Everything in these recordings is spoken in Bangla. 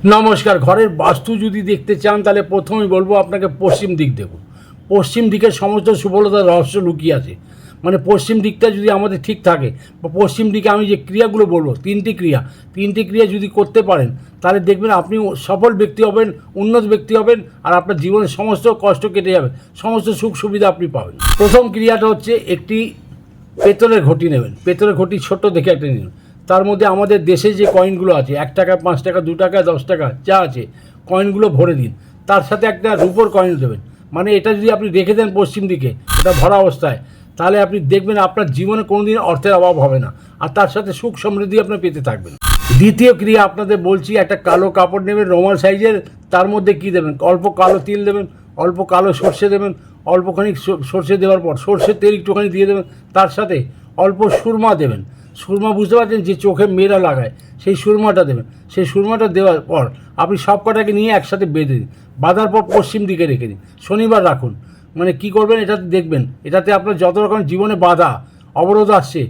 নমস্কার। ঘরের বাস্তু যদি দেখতে চান তাহলে প্রথমেই বলবো আপনাকে পশ্চিম দিক দেখুন। পশ্চিম দিকের সমস্ত সফলতার রহস্য লুকিয়ে আছে। মানে পশ্চিম দিকটা যদি আমাদের ঠিক থাকে বা পশ্চিম দিকে আমি যে ক্রিয়াগুলো বলবো তিনটি ক্রিয়া যদি করতে পারেন তাহলে দেখবেন আপনি সফল ব্যক্তি হবেন, উন্নত ব্যক্তি হবেন, আর আপনার জীবনের সমস্ত কষ্ট কেটে যাবে, সমস্ত সুখ সুবিধা আপনি পাবেন। প্রথম ক্রিয়াটা হচ্ছে একটি পেতলের ঘটি নেবেন। পেতলের ঘটি ছোট্ট দেখে একটা নেবেন। তার মধ্যে আমাদের দেশে যে কয়েনগুলো আছে 1 টাকা, 5 টাকা, 2 টাকা, 10 টাকা যা আছে কয়েনগুলো ভরে দিন। তার সাথে একটা রূপোর কয়েন দেবেন। মানে এটা যদি আপনি রেখে দেন পশ্চিম দিকে, এটা ভরা অবস্থায়, তাহলে আপনি দেখবেন আপনার জীবনে কোনোদিন অর্থের অভাব হবে না, আর তার সাথে সুখ সমৃদ্ধি আপনার পেতে থাকবেন। দ্বিতীয় ক্রিয়া আপনাদের বলছি, একটা কালো কাপড় নেবেন রুমাল সাইজের। তার মধ্যে কী দেবেন? অল্প কালো তিল দেবেন, অল্প কালো সর্ষে দেবেন, অল্পখানি সর্ষে দেওয়ার পর সর্ষের তেল একটুখানি দিয়ে দেবেন। তার সাথে অল্প সুরমা দেবেন। সুরমা বুঝতে পারছেন, যে চোখে মেয়েরা লাগায়, সেই সুরমাটা দেবেন। সেই সুরমাটা দেওয়ার পর আপনি সব কটাকে নিয়ে একসাথে বেঁধে দিন। বাঁধার পর পশ্চিম দিকে রেখে দিন। শনিবার রাখুন। মানে কি করবেন, এটাতে দেখবেন এটাতে আপনার যত রকম জীবনে বাধা অবরোধ আসছে,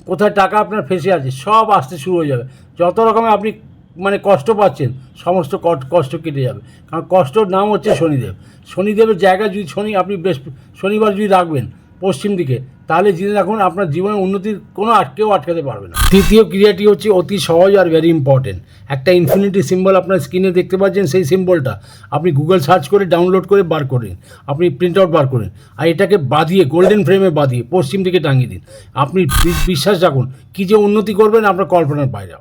কোথায় টাকা আপনার ফেসে আছে, সব আসতে শুরু হয়ে যাবে। যত রকমের আপনি মানে কষ্ট পাচ্ছেন, সমস্ত কষ্ট কেটে যাবে। কারণ কষ্টর নাম হচ্ছে শনিদেব। শনিদেবের জায়গায় যদি আপনি শনিবার যদি রাখবেন পশ্চিম দিকে, তাহলে জেনে রাখুন আপনার জীবনের উন্নতির কোনো কেউ আটকাতে পারবে না। তৃতীয় ক্রিয়াটি হচ্ছে অতি সহজ আর ভেরি ইম্পর্টেন্ট। একটা ইনফিনিটি সিম্বল আপনার স্ক্রিনে দেখতে পাচ্ছেন, সেই সিম্বলটা আপনি গুগল সার্চ করে ডাউনলোড করে বার করেন, আপনি প্রিন্ট আউট বার করেন, আর এটাকে বাঁধিয়ে গোল্ডেন ফ্রেমে বাঁধিয়ে পশ্চিম দিকে টাঙিয়ে দিন। আপনি বিশ্বাস রাখুন, কী যে উন্নতি করবেন আপনার কল্পনার বাইরে।